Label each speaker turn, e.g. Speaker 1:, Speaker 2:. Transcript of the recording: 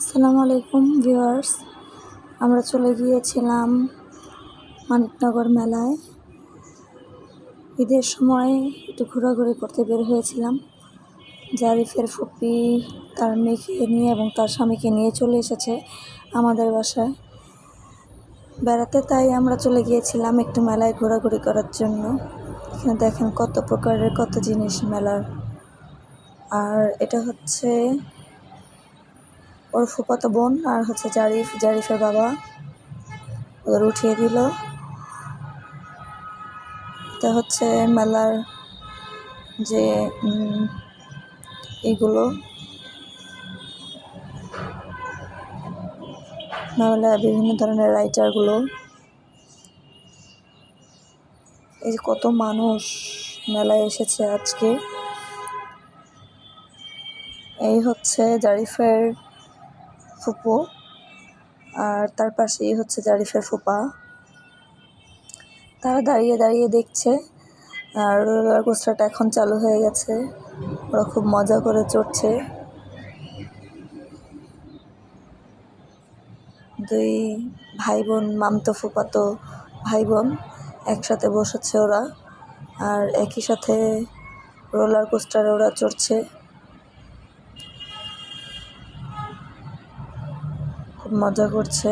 Speaker 1: আসসালামু আলাইকুম ভিউয়ার্স, আমরা চলে গিয়েছিলাম মানিকনগর মেলায়। ঈদের সময় একটু ঘোরাঘুরি করতে বের হয়েছিলাম। জারিফের ফুপি তার মেয়েকে নিয়ে এবং তার স্বামীকে নিয়ে চলে এসেছে আমাদের বাসায় বেড়াতে, তাই আমরা চলে গিয়েছিলাম একটু মেলায় ঘোরাঘুরি করার জন্য। এখানে দেখেন কত প্রকারের কত জিনিস মেলার। আর এটা হচ্ছে ওর ফুফাতো বোন আর হচ্ছে জারিফের বাবা ওদের উঠিয়ে দিল। এটা হচ্ছে মেলার যে এইগুলো মেলায় বিভিন্ন ধরনের রাইটারগুলো। এই যে কত মানুষ মেলায় এসেছে আজকে। এই হচ্ছে জারিফের ফুপু আর তার পাশেই হচ্ছে জারিফের ফুপা। তারা দাঁড়িয়ে দাঁড়িয়ে দেখছে। আর রোলার কোস্টারটা এখন চালু হয়ে গেছে, ওরা খুব মজা করে চড়ছে। দুই ভাই বোন, মামতো ফুপাতো ভাই বোন একসাথে বসেছে ওরা, আর একই সাথে রোলার কোস্টারে ওরা চড়ছে, খুব মজা করছে।